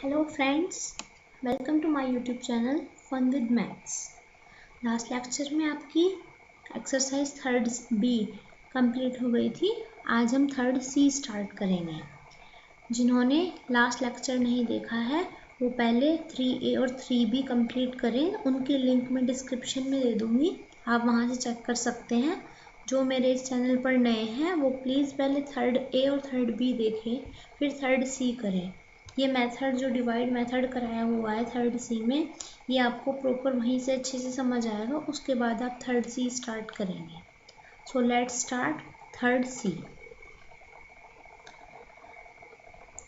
Hello friends, welcome to my YouTube channel Fun with Maths। Last lecture में आपकी exercise third B complete हो गई थी। आज हम थर्ड सी स्टार्ट करेंगे। जिन्होंने लास्ट लेक्चर नहीं देखा है वो पहले 3A और 3B कंप्लीट करें। उनके लिंक मैं डिस्क्रिप्शन में दे दूँगी, आप वहाँ से चेक कर सकते हैं। जो मेरे इस चैनल पर नए हैं वो प्लीज़ पहले थर्ड ए और थर्ड बी देखें, फिर थर्ड सी करें। ये मेथड जो डिवाइड मेथड कराया हुआ है थर्ड सी में, ये आपको प्रॉपर वहीं से अच्छे से समझ आएगा। उसके बाद आप थर्ड सी स्टार्ट करेंगे। So let's start third C.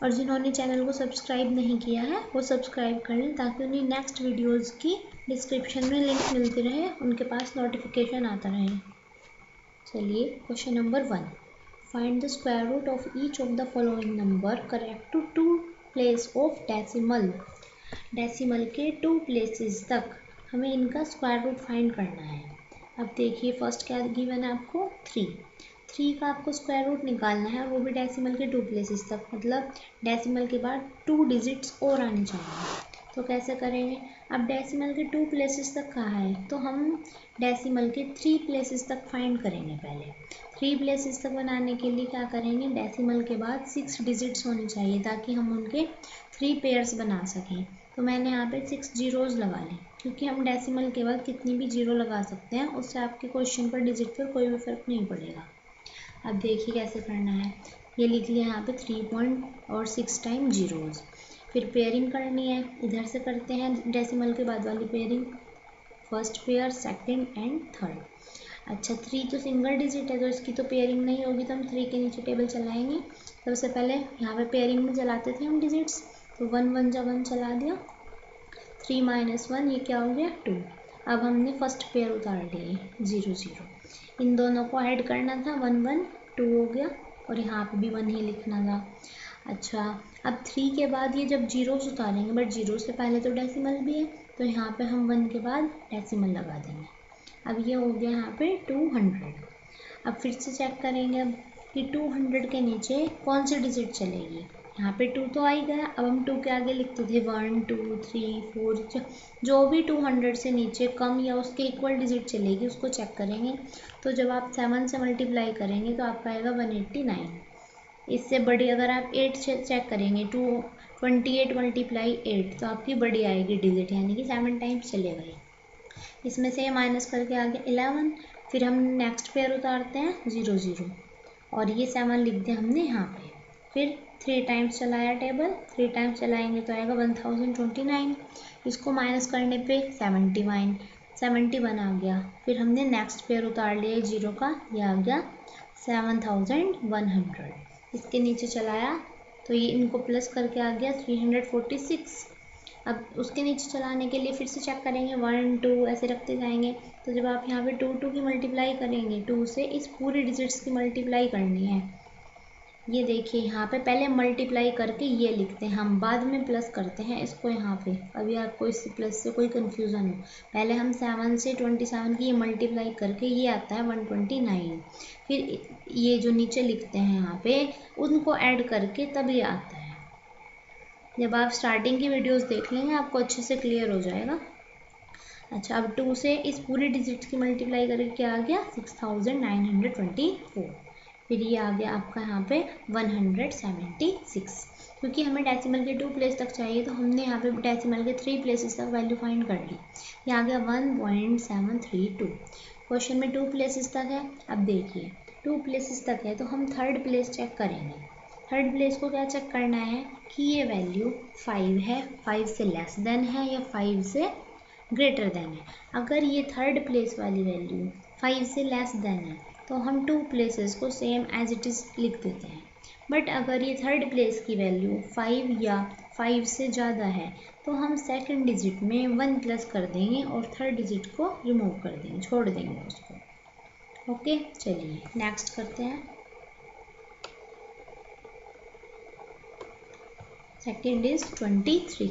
और जिन्होंने चैनल को सब्सक्राइब नहीं किया है वो सब्सक्राइब कर लें ताकि उन्हें नेक्स्ट वीडियोज़ की डिस्क्रिप्शन में लिंक मिलती रहे, उनके पास नोटिफिकेशन आता रहे। चलिए question number 1, find the square root of each of the following number correct to 2 place of decimal. Decimal के 2 प्लेसेस तक हमें इनका स्क्वायर रूट फाइंड करना है। अब देखिए फर्स्ट क्या गिवन है आपको 3 का आपको स्क्वायर रूट निकालना है, और वो भी डेसिमल के 2 प्लेसेस तक, मतलब डेसिमल के बाद 2 डिजिट्स और आने चाहिए। तो कैसे करेंगे? अब डेसिमल के 2 प्लेसेस तक कहाँ है, तो हम डेसिमल के 3 प्लेसेस तक फाइंड करेंगे। पहले 3 प्लेसेस तक बनाने के लिए क्या करेंगे, डेसिमल के बाद 6 डिजिट्स होनी चाहिए ताकि हम उनके 3 पेयर्स बना सकें। तो मैंने यहाँ पे 6 जीरोज़ लगा ली, क्योंकि हम डेसिमल के बाद कितनी भी जीरो लगा सकते हैं, उससे आपके क्वेश्चन पर डिजिट पर कोई भी फर्क नहीं पड़ेगा। अब देखिए कैसे करना है, ये लिख लिया यहाँ पे 3 पॉइंट और 6 टाइम जीरोज़। फिर पेयरिंग करनी है, इधर से करते हैं डेसिमल के बाद वाली pairing, first pair, second and third. अच्छा 3 तो सिंगल डिजिट है तो इसकी तो पेयरिंग नहीं होगी, तो हम 3 के नीचे टेबल चलाएंगे। सबसे पहले यहाँ पे पेयरिंग में चलाते थे हम डिजिट्स, तो 1 1 जा 1 चला दिया, 3 - 1 ये क्या हो गया 2। अब हमने फर्स्ट पेयर उतार लिए 0 0, इन दोनों को ऐड करना था, 1 1 2 हो गया, और यहाँ पे भी 1 ही लिखना था। अच्छा अब 3 के बाद ये जब जीरोस उतारेंगे, बट जीरो से पहले तो डेसिमल भी है, तो यहाँ पे हम 1 के बाद डेसिमल लगा देंगे। अब ये हो गया यहाँ पे 200। अब फिर से चेक करेंगे अब कि 200 के नीचे कौन सी डिजिट चलेगी। यहाँ पे 2 तो आ ही गया, अब हम 2 के आगे लिखते थे 1 2 3 4, जो भी 200 से नीचे कम या उसके इक्वल डिजिट चलेगी उसको चेक करेंगे। तो जब आप 7 से मल्टीप्लाई करेंगे तो आपका आएगा 189। इससे बड़ी अगर आप 8 से चेक करेंगे 228 × 8 तो आपकी बड़ी आएगी डिजिट, यानी कि 7 टाइम्स चलेगा ये। इसमें से माइनस करके आ गया 11। फिर हम नेक्स्ट पेयर उतारते हैं 0 0, और ये 7 लिख दिया हमने यहाँ पे। फिर 3 टाइम्स चलाया टेबल, 3 टाइम्स चलाएंगे तो आएगा 1029। इसको माइनस करने पे 71 आ गया। फिर हमने नेक्स्ट पेयर उतार लिया 0 का, ये आ गया 7100। इसके नीचे चलाया तो ये इनको प्लस करके आ गया 346। अब उसके नीचे चलाने के लिए फिर से चेक करेंगे 1 2 ऐसे रखते जाएंगे। तो जब आप यहाँ पे 2 2 की मल्टीप्लाई करेंगे, 2 से इस पूरी डिजिट्स की मल्टीप्लाई करनी है। ये देखिए यहाँ पे पहले मल्टीप्लाई करके ये लिखते हैं हम, बाद में प्लस करते हैं इसको यहाँ पे, अभी आपको इस प्लस से कोई कन्फ्यूज़न हो। पहले हम 7 से 27 की ये मल्टीप्लाई करके ये आता है 129, फिर ये जो नीचे लिखते हैं यहाँ पे उनको ऐड करके तब ये आता है। जब आप स्टार्टिंग की वीडियोस देख लेंगे आपको अच्छे से क्लियर हो जाएगा। अच्छा अब 2 से इस पूरी डिजिट्स की मल्टीप्लाई करके क्या आ गया 6924। फिर ये आ गया आपका यहाँ पे 176, क्योंकि हमें डेसिमल के 2 प्लेस तक चाहिए तो हमने यहाँ पे डेसिमल के 3 प्लेसेस तक वैल्यू फाइंड कर ली। ये आ गया 1.732। क्वेश्चन में 2 प्लेसेस तक है। अब देखिए 2 प्लेसेस तक है तो हम थर्ड प्लेस चेक करेंगे। थर्ड प्लेस को क्या चेक करना है कि ये वैल्यू 5 है, 5 से लेस देन है या 5 से ग्रेटर देन है। अगर ये थर्ड प्लेस वाली वैल्यू 5 से लेस देन है तो हम 2 प्लेसेस को सेम एज इट इज़ लिख देते हैं। बट अगर ये थर्ड प्लेस की वैल्यू 5 या 5 से ज़्यादा है तो हम सेकंड डिजिट में 1 प्लस कर देंगे और थर्ड डिजिट को रिमूव कर देंगे, छोड़ देंगे उसको। ओके चलिए नेक्स्ट करते हैं। Second is 23।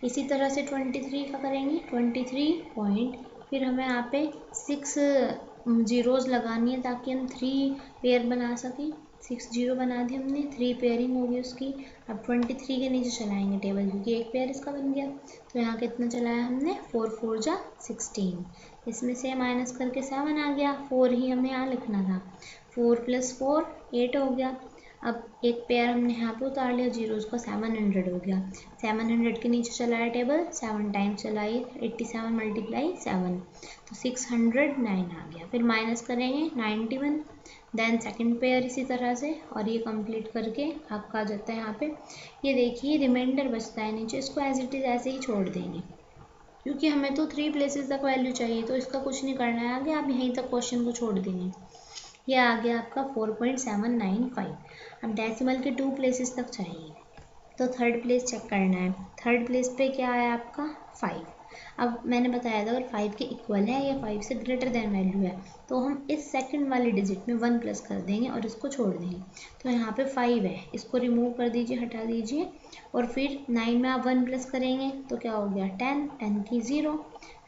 इसी तरह से 23 का करेंगे 23 पॉइंट, फिर हमें यहाँ पे 6 जीरोज़ लगानी है ताकि हम 3 पेयर बना सकें। 6 जीरो बना दी हमने, 3 पेयरिंग होगी उसकी। अब 23 के नीचे चलाएंगे टेबल क्योंकि एक पेयर इसका बन गया। तो यहाँ कितना चलाया हमने, 4 4 जा 16। इसमें से माइनस करके 7 आ गया, 4 ही हमें यहाँ लिखना था। 4 + 4 8 हो गया। अब एक पेयर हमने यहाँ पे उतार लिया जीरो, उसका 700 हो गया। 700 के नीचे चलाया टेबल, 7 टाइम्स चलाइए, 87 × 7 तो 609 आ गया। फिर माइनस करेंगे 91, देन सेकंड पेयर इसी तरह से, और ये कंप्लीट करके आपका आ जाता है यहाँ पे। ये देखिए रिमाइंडर बचता है नीचे, इसको एज इट इज़ ऐसे ही छोड़ देंगे क्योंकि हमें तो 3 प्लेसेस तक वैल्यू चाहिए, तो इसका कुछ नहीं करना है आगे, आप यहीं तक क्वेश्चन को छोड़ देंगे। ये आ गया आपका 4.795। अब डेसिमल के 2 प्लेसेस तक चाहिए, तो थर्ड प्लेस चेक करना है। थर्ड प्लेस पे क्या आया आपका 5। अब मैंने बताया था अगर 5 के इक्वल है या 5 से ग्रेटर देन वैल्यू है तो हम इस सेकंड वाली डिजिट में 1 प्लस कर देंगे और इसको छोड़ देंगे। तो यहाँ पे 5 है, इसको रिमूव कर दीजिए, हटा दीजिए, और फिर 9 में आप 1 प्लस करेंगे तो क्या हो गया 10, 10 की 0,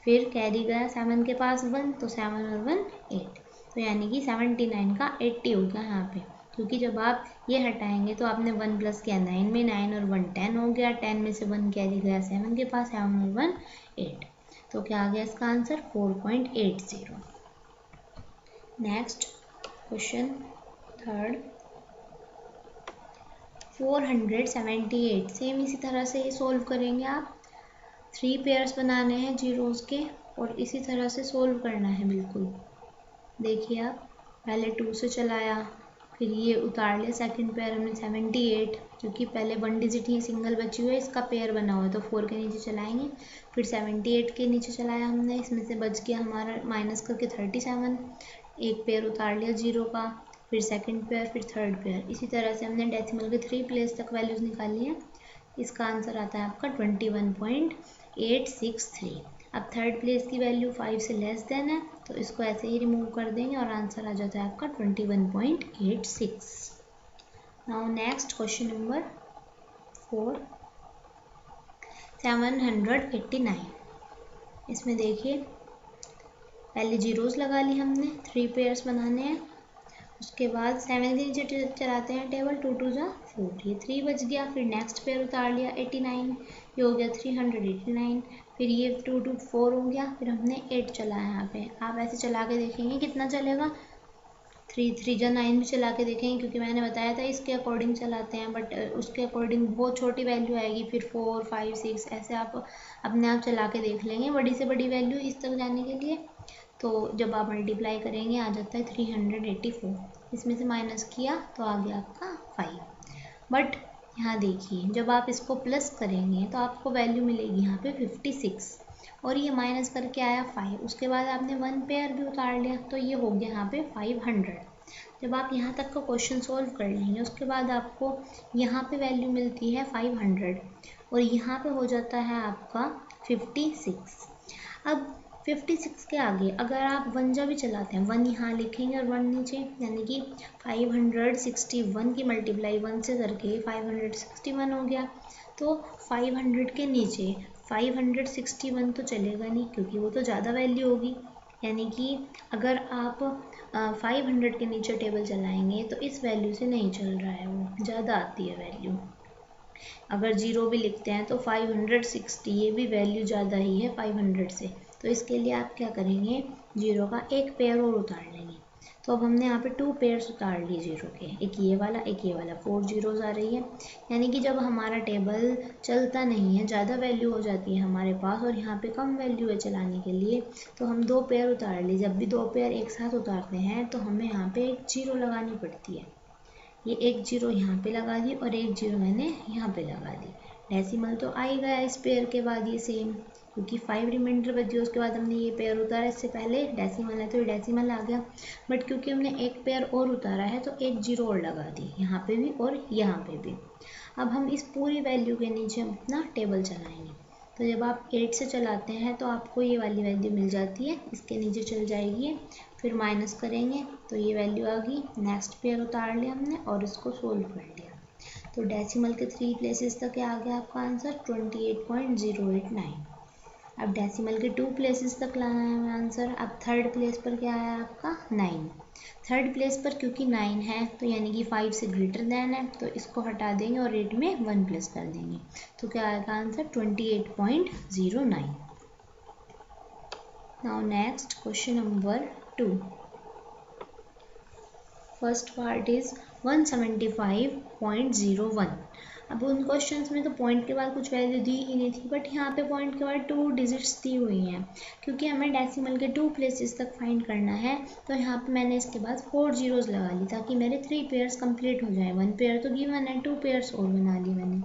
फिर कैरी गया 7 के पास 1, तो 7 और 1 8, तो यानी कि 79 का 80 हो गया यहाँ पे। क्योंकि जब आप ये हटाएंगे तो आपने 1 प्लस किया 9 में, 9 और 1 10 हो गया, 10 में से 1 कैरी गया 7 के पास, 7 और 1 8, तो क्या आ गया इसका answer 4.80। Next question third 478, same इसी तरह से ये सोल्व करेंगे आप। 3 पेयर्स बनाने हैं जीरोस के और इसी तरह से सोल्व करना है बिल्कुल। देखिए आप पहले 2 से चलाया, फिर ये उतार लिया सेकंड पेयर हमने 78, क्योंकि पहले 1 डिजिट ही सिंगल बची हुई है, इसका पेयर बना हुआ है तो 4 के नीचे चलाएंगे। फिर 78 के नीचे चलाया हमने, इसमें से बच गया हमारा माइनस करके 37, एक पेयर उतार लिया जीरो का, फिर सेकंड पेयर, फिर थर्ड पेयर। इसी तरह से हमने डेसिमल के 3 प्लेस तक वैल्यूज़ निकाली हैं। इसका आंसर आता है आपका 21.863। अब थर्ड प्लेस की वैल्यू 5 से लेस देन है तो इसको ऐसे ही रिमूव कर देंगे और आंसर आ जाता है आपका 21.86। Now next question number 4 789। इसमें देखिए पहले जीरोस लगा ली हमने, 3 पेयर्स बनाने हैं, उसके बाद 7 के नीचे चलाते हैं टेबल, 2 2 जा 4, ये 3 बच गया। फिर नेक्स्ट पेयर उतार लिया 89, ये हो गया 389, फिर ये 2 2 4 हो गया, फिर हमने 8 चलाया यहाँ पे। आप ऐसे चला के देखेंगे कितना चलेगा, 3 3 जा 9 भी चला के देखेंगे, क्योंकि मैंने बताया था इसके अकॉर्डिंग चलाते हैं, बट उसके अकॉर्डिंग बहुत छोटी वैल्यू आएगी, फिर 4 5 6 ऐसे आप अपने आप चला के देख लेंगे बड़ी से बड़ी वैल्यू इस तक जाने के लिए। तो जब आप मल्टीप्लाई करेंगे आ जाता है 384, इसमें से माइनस किया तो आ गया आपका 5। बट यहाँ देखिए जब आप इसको प्लस करेंगे तो आपको वैल्यू मिलेगी यहाँ पे 56, और ये माइनस करके आया 5, उसके बाद आपने 1 पेयर भी उतार लिया तो ये हो गया यहाँ पे 500। जब आप यहाँ तक का क्वेश्चन सोल्व कर लेंगे उसके बाद आपको यहाँ पे वैल्यू मिलती है 500 और यहाँ पे हो जाता है आपका 56। अब 56 के आगे अगर आप 1 जा भी चलाते हैं, 1 यहाँ लिखेंगे और 1 नीचे, यानी कि 561 की मल्टीप्लाई 1 से करके 561 हो गया। तो 500 के नीचे 561 तो चलेगा नहीं क्योंकि वो तो ज़्यादा वैल्यू होगी, यानी कि अगर आप 500 के नीचे टेबल चलाएंगे तो इस वैल्यू से नहीं चल रहा है, वो ज़्यादा आती है वैल्यू। अगर जीरो भी लिखते हैं तो 560, ये भी वैल्यू ज़्यादा ही है 500 से, तो इसके लिए आप क्या करेंगे, जीरो का एक पेयर और उतार लेंगे। तो अब हमने यहाँ पे 2 पेयर्स उतार लिए जीरो के, एक ये वाला 4 जीरोज़ आ रही है, यानी कि जब हमारा टेबल चलता नहीं है, ज़्यादा वैल्यू हो जाती है हमारे पास और यहाँ पे कम वैल्यू है चलाने के लिए, तो हम 2 पेयर उतार लिए। जब भी 2 पेयर एक साथ उतारते हैं तो हमें यहाँ पे एक जीरो लगानी पड़ती है। ये एक जीरो यहाँ पे लगा दी और एक जीरो मैंने यहाँ पे लगा दी। डेसिमल तो आ ही गया इस पेयर के बाद ये सेम, क्योंकि 5 रिमाइंडर बच गया, उसके बाद हमने ये पेयर उतारा, इससे पहले डेसिमल है तो ये डेसिमल आ गया, बट क्योंकि हमने एक पेयर और उतारा है तो एक जीरो और लगा दी यहाँ पे भी और यहाँ पे भी। अब हम इस पूरी वैल्यू के नीचे अपना टेबल चलाएंगे, तो जब आप 8 से चलाते हैं तो आपको ये वाली वैल्यू मिल जाती है, इसके नीचे चल जाएगी, फिर माइनस करेंगे तो ये वैल्यू आ गई। नेक्स्ट पेयर उतार लिया हमने और इसको सोल्व कर लिया, तो डेसिमल के 3 प्लेसेस तक आ गया आपका आंसर 28.089। अब डेसिमल के 2 प्लेसेस तक लाना है हमें आंसर। अब थर्ड प्लेस पर क्या आया आपका 9। थर्ड प्लेस पर क्योंकि 9 है तो यानी कि 5 से ग्रेटर देन है, तो इसको हटा देंगे और 8 में 1 प्लस कर देंगे, तो क्या आएगा answer 28.09। Now next question number 2। First part is 175.01। अब उन क्वेश्चंस में तो पॉइंट के बाद कुछ वैल्यू दी ही नहीं थी, बट यहाँ पे पॉइंट के बाद 2 डिजिट्स दी हुई हैं। क्योंकि हमें डेसिमल के 2 प्लेसेस तक फाइंड करना है, तो यहाँ पे मैंने इसके बाद 4 जीरोज लगा ली ताकि मेरे 3 पेयर्स कंप्लीट हो जाए। 1 पेयर तो गिवन है, 2 पेयर्स और बना ली मैंने।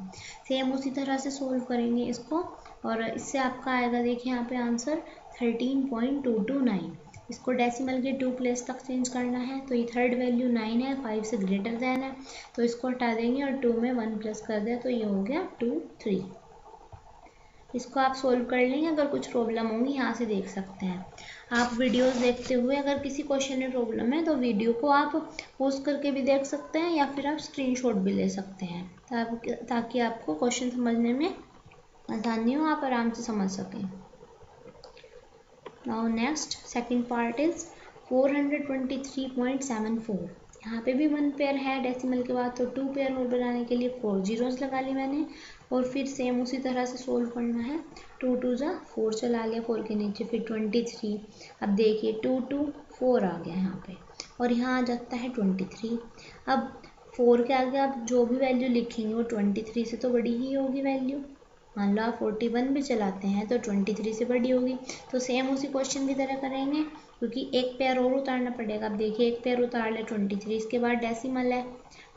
सेम उसी तरह से सोल्व करेंगे इसको, और इससे आपका आएगा देखिए यहाँ पे आंसर 13.229। इसको डेसिमल के 2 प्लेस तक चेंज करना है, तो ये थर्ड वैल्यू 9 है, 5 से ग्रेटर देन है, तो इसको हटा देंगे और 2 में 1 प्लस कर दिया, तो ये हो गया 2 3। इसको आप सोल्व कर लेंगे। अगर कुछ प्रॉब्लम होगी यहाँ से देख सकते हैं आप वीडियोस देखते हुए। अगर किसी क्वेश्चन में प्रॉब्लम है तो वीडियो को आप पॉज करके भी देख सकते हैं या फिर आप स्क्रीनशॉट भी ले सकते हैं, ताकि आपको क्वेश्चन समझने में आसानी हो, आप आराम से समझ सकें। Now next second part is 423.74। यहाँ पे भी 1 पेयर है डेसिमल के बाद, तो 2 पेयर और बनाने के लिए 4 जीरोस लगा ली मैंने, और फिर सेम उसी तरह से सोल्व करना है। 2 2 जा 4 चला लिया, 4 के नीचे फिर 23। अब देखिए 2 2 4 आ गया यहाँ पे, और यहाँ आ जाता है 23। अब 4 के आगे आप जो भी वैल्यू लिखेंगे वो 23 से तो बड़ी ही होगी वैल्यू। मान लो आप 41 भी चलाते हैं तो 23 से बड़ी होगी। तो सेम उसी क्वेश्चन की तरह करेंगे, क्योंकि एक पेयर और उतारना पड़ेगा। अब देखिए एक पेयर उतार ले 23, इसके बाद डेसिमल है,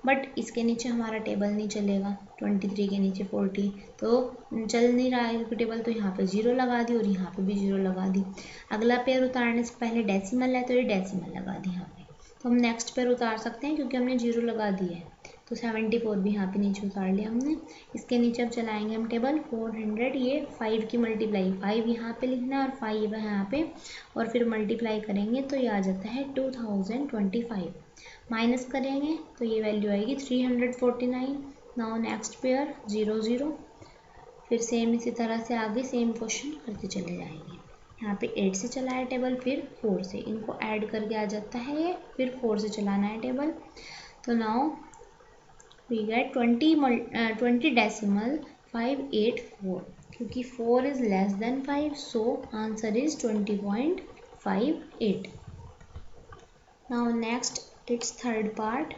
बट इसके नीचे हमारा टेबल नहीं चलेगा। 23 के नीचे 40 तो चल नहीं रहा है टेबल, तो यहाँ पे 0 लगा दी और यहाँ पे भी 0 लगा दी। अगला पेयर उतारने से पहले डेसिमल है, तो ये डेसिमल लगा दी यहाँ पे। तो हम नेक्स्ट पेयर उतार सकते हैं क्योंकि हमने 0 लगा दी है, तो 74 भी यहाँ पे नीचे उतार लिया हमने। इसके नीचे अब चलाएंगे हम टेबल 400, ये 5 की मल्टीप्लाई 5 यहाँ पे लिखना है और 5 यहाँ पे, और फिर मल्टीप्लाई करेंगे तो ये आ जाता है 2025। माइनस करेंगे तो ये वैल्यू आएगी 349। नाउ नेक्स्ट पेयर 0 0, फिर सेम इसी तरह से आगे सेम क्वेश्चन करते चले जाएंगे। यहाँ पे 8 से चलाया टेबल, फिर 4 से, इनको ऐड करके आ जाता है ये, फिर 4 से चलाना है टेबल। तो नाउ we get 20 decimal 584, क्योंकि 4 is less than 5, so answer is 20.58. Now next its third part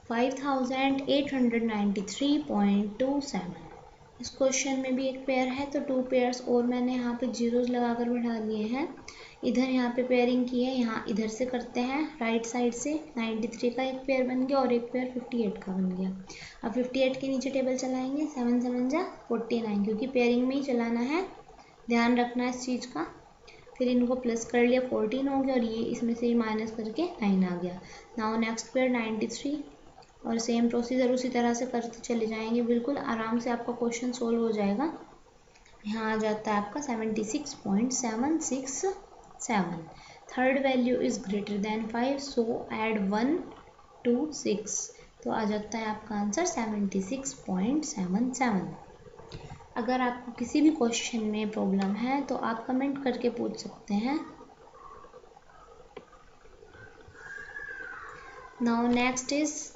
5893.27। इस क्वेश्चन में भी एक पेयर है, तो 2 पेयर्स और मैंने यहाँ पे जीरोज लगाकर बैठा लिए हैं। इधर यहाँ पे पेयरिंग की है, यहाँ इधर से करते हैं राइट साइड से। 93 का एक पेयर बन गया और एक पेयर 58 का बन गया। अब 58 के नीचे टेबल चलाएंगे, 7 7 जा 49, क्योंकि पेयरिंग में ही चलाना है, ध्यान रखना है इस चीज़ का। फिर इनको प्लस कर लिया 14 हो गया, और ये इसमें से ही माइनस करके 9 आ गया। नाउ नेक्स्ट पेयर 93, और सेम प्रोसीजर उसी तरह से करते चले जाएंगे। बिल्कुल आराम से आपका क्वेश्चन सोल्व हो जाएगा। यहाँ आ जाता है आपका 76.767। Third value is greater than 5, so add 1 to 6, तो आ जाता है आपका आंसर 76.77। अगर आपको किसी भी क्वेश्चन में प्रॉब्लम है तो आप कमेंट करके पूछ सकते हैं। Now next is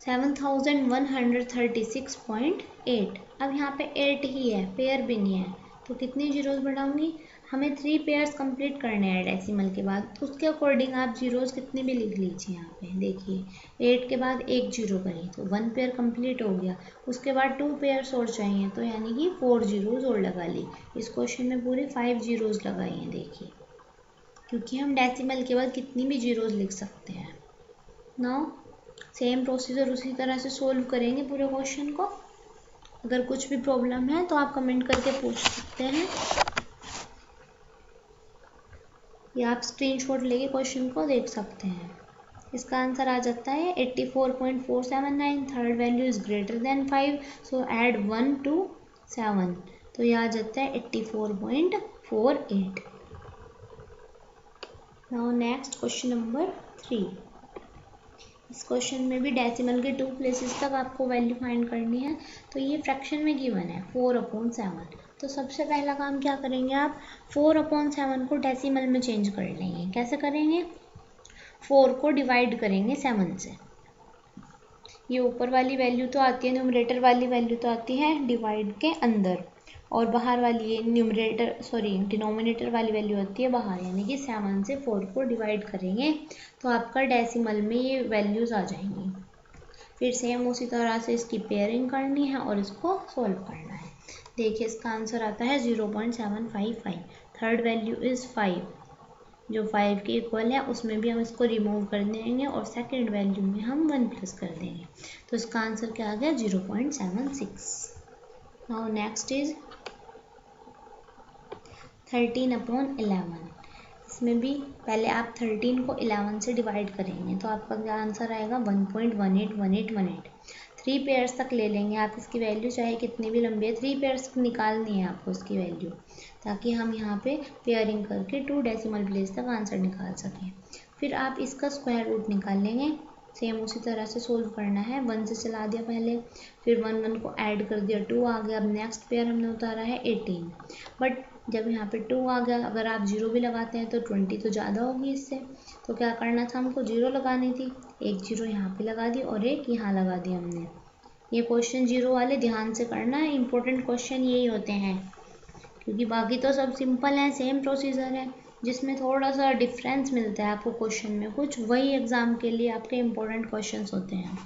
7136.8। अब यहाँ पे 8 ही है, पेयर भी नहीं है, तो कितनी जीरोज बढ़ाऊंगी? हमें 3 पेयर्स कंप्लीट करने हैं डेसिमल के बाद, तो उसके अकॉर्डिंग आप जीरोज कितने भी लिख लीजिए। यहाँ पे देखिए 8 के बाद एक जीरो करें तो 1 पेयर कंप्लीट हो गया। उसके बाद 2 पेयर्स और चाहिए, तो यानी कि 4 जीरोज और लगा ली। इस क्वेश्चन में पूरे 5 जीरोज लगाई हैं देखिए, क्योंकि हम डेसिमल के बाद कितनी भी जीरोज लिख सकते हैं। नाउ सेम प्रोसीजर उसी तरह से सोल्व करेंगे पूरे क्वेश्चन को। अगर कुछ भी प्रॉब्लम है तो आप कमेंट करके पूछ सकते हैं, या आप स्क्रीनशॉट लेके क्वेश्चन को देख सकते हैं। इसका आंसर आ जाता है 84.479। Third value is greater than 5, so add 1 to 7, तो यह आ जाता है 84.48। Now next question number 3। इस क्वेश्चन में भी डेसिमल के 2 प्लेसेस तक आपको वैल्यू फाइंड करनी है। तो ये फ्रैक्शन में गिवन है 4/7। तो सबसे पहला काम क्या करेंगे आप, 4/7 को डेसिमल में चेंज कर लेंगे। कैसे करेंगे, 4 को डिवाइड करेंगे 7 से। ये ऊपर वाली वैल्यू तो आती है, न्यूमरेटर वाली वैल्यू तो आती है डिवाइड के अंदर, और बाहर वाली ये डिनोमिनेटर वाली वैल्यू होती है बाहर, यानी कि 7 से 4 को डिवाइड करेंगे तो आपका डेसिमल में ये वैल्यूज़ आ जाएंगी। फिर सेम उसी तरह से इसकी पेयरिंग करनी है और इसको सॉल्व करना है। देखिए इसका आंसर आता है 0.755। थर्ड वैल्यू इज़ 5, जो 5 के इक्वल है, उसमें भी हम इसको रिमूव कर देंगे और सेकेंड वैल्यू में हम 1 प्लस कर देंगे। तो इसका आंसर क्या आ गया, 0.76। Now next is 13/11। इसमें भी पहले आप 13 को 11 से डिवाइड करेंगे तो आपका क्या आंसर आएगा, 1.181818। 3 पेयर्स तक ले लेंगे आप इसकी वैल्यू, चाहे कितनी भी लंबी है, 3 पेयर्स निकालनी है आपको इसकी वैल्यू, ताकि हम यहाँ पे पेयरिंग करके 2 डेसिमल प्लेस तक आंसर निकाल सकें। फिर आप इसका स्क्वायर रूट निकाल लेंगे। सेम उसी तरह से सोल्व करना है, 1 से चला दिया पहले, फिर 1 को ऐड कर दिया, 2 आ गया। अब नेक्स्ट पेयर हमने उतारा है 18, बट जब यहाँ पे 2 आ गया, अगर आप 0 भी लगाते हैं तो 20 तो ज़्यादा होगी इससे, तो क्या करना था, हमको 0 लगानी थी। एक 0 यहाँ पे लगा दी और एक यहाँ लगा दी हमने। ये क्वेश्चन 0 वाले ध्यान से करना है, इंपॉर्टेंट क्वेश्चन यही होते हैं, क्योंकि बाकी तो सब सिंपल है, सेम प्रोसीजर है। जिसमें थोड़ा सा डिफरेंस मिलता है आपको क्वेश्चन में कुछ, वही एग्ज़ाम के लिए आपके इम्पोर्टेंट क्वेश्चंस होते हैं।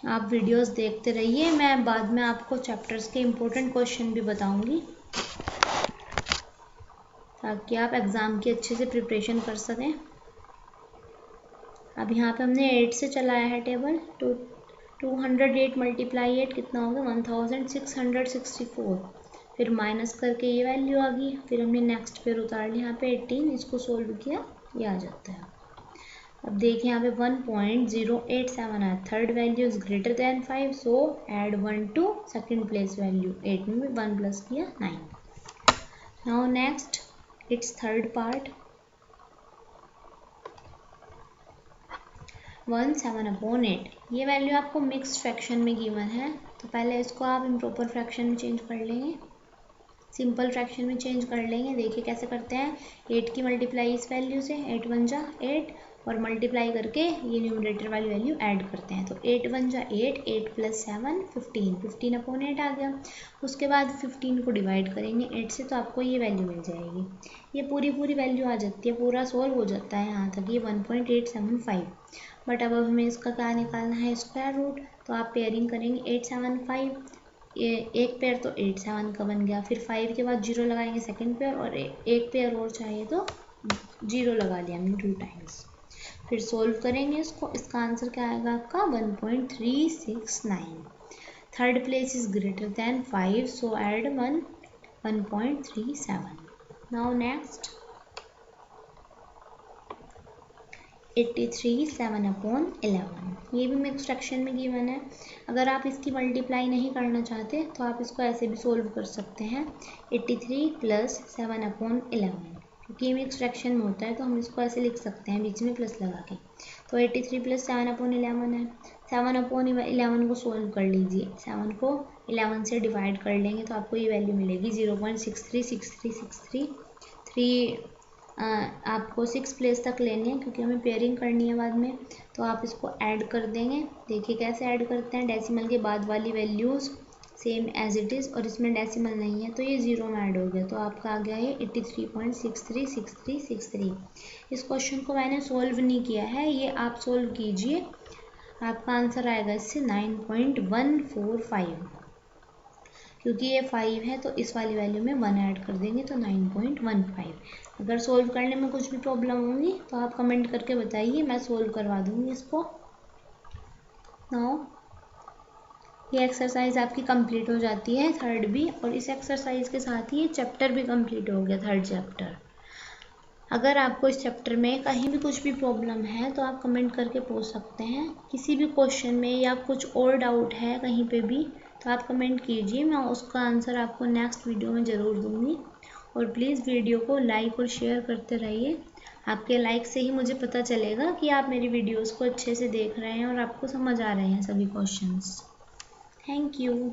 आप वीडियोस देखते रहिए, मैं बाद में आपको चैप्टर्स के इम्पोर्टेंट क्वेश्चन भी बताऊंगी, ताकि आप एग्ज़ाम की अच्छे से प्रिपरेशन कर सकें। अब यहाँ पे हमने 8 से चलाया है टेबल, तो 208 × 8 कितना होगा, 1664। फिर माइनस करके ये वैल्यू आ गई, फिर हमने नेक्स्ट पेयर उतार लिया यहाँ पे 18, इसको सोल्व किया, ये आ जाता है। अब देखिए यहाँ पे 1.087 आया, third value is greater than 5, so add 1 to second place value. 8 में भी 1 प्लस किया 9। Now next it's third part, 17/8। ये वैल्यू आपको मिक्स्ड फ्रैक्शन में गिवन है, तो पहले इसको आप इम्प्रॉपर फ्रैक्शन में चेंज कर लेंगे, सिंपल फ्रैक्शन में चेंज कर लेंगे। देखिए कैसे करते हैं, 8 की मल्टीप्लाई इस वैल्यू से, 8 1 जा 8, और मल्टीप्लाई करके ये न्यूमरेटर वाली वैल्यू ऐड करते हैं। तो 8 1 जा 8, 8 + 7 15, 15/8 आ गया। उसके बाद 15 को डिवाइड करेंगे 8 से, तो आपको ये वैल्यू मिल जाएगी। ये पूरी वैल्यू आ जाती है, पूरा सोल्व हो जाता है यहाँ तक, ये 1.875। बट अब हमें इसका क्या निकालना है, स्क्वायर रूट। तो आप पेयरिंग करेंगे 8 7 5, एक पेयर तो 8 7 का बन गया, फिर 5 के बाद 0 लगाएंगे सेकंड पेयर, और एक पेयर और चाहिए तो 0 लगा लिया हमने 2 टाइम्स। फिर सोल्व करेंगे इसको, इसका आंसर क्या आएगा आपका, 1.369। Third place is greater than 5, so add 1.37। Now next 83 7/11। ये भी मिक्स फ्रैक्शन में गिवन है। अगर आप इसकी मल्टीप्लाई नहीं करना चाहते तो आप इसको ऐसे भी सोल्व कर सकते हैं, 83 + 7/11, क्योंकि ये मिक्स फ्रैक्शन में होता है तो हम इसको ऐसे लिख सकते हैं बीच में प्लस लगा के। तो 83 + 7/11 है। 7/11 को सोल्व कर लीजिए, 7 को 11 से डिवाइड कर लेंगे तो आपको ये वैल्यू मिलेगी 0.636363। आपको 6 प्लेस तक लेनी है, क्योंकि हमें पेयरिंग करनी है बाद में, तो आप इसको ऐड कर देंगे। देखिए कैसे ऐड करते हैं, डेसिमल के बाद वाली values same as it is, और इसमें डेसिमल नहीं है तो ये 0 में ऐड हो गया, तो आपका आ गया ये 83.636363। इस क्वेश्चन को मैंने सोल्व नहीं किया है, ये आप सोल्व कीजिए, आपका आंसर आएगा इससे 9.145। क्योंकि ये 5 है तो इस वाली वैल्यू में 1 ऐड कर देंगे तो 9.15। अगर सोल्व करने में कुछ भी प्रॉब्लम होगी तो आप कमेंट करके बताइए, मैं सोल्व करवा दूँगी इसको। नाउ ये एक्सरसाइज आपकी कंप्लीट हो जाती है, थर्ड भी, और इस एक्सरसाइज के साथ ही ये चैप्टर भी कंप्लीट हो गया, थर्ड चैप्टर। अगर आपको इस चैप्टर में कहीं भी कुछ भी प्रॉब्लम है तो आप कमेंट करके पूछ सकते हैं, किसी भी क्वेश्चन में या कुछ और डाउट है कहीं पे भी तो आप कमेंट कीजिए, मैं उसका आंसर आपको नेक्स्ट वीडियो में ज़रूर दूँगी। और प्लीज़ वीडियो को लाइक और शेयर करते रहिए। आपके लाइक से ही मुझे पता चलेगा कि आप मेरी वीडियोस को अच्छे से देख रहे हैं और आपको समझ आ रहे हैं सभी क्वेश्चंस। Thank you.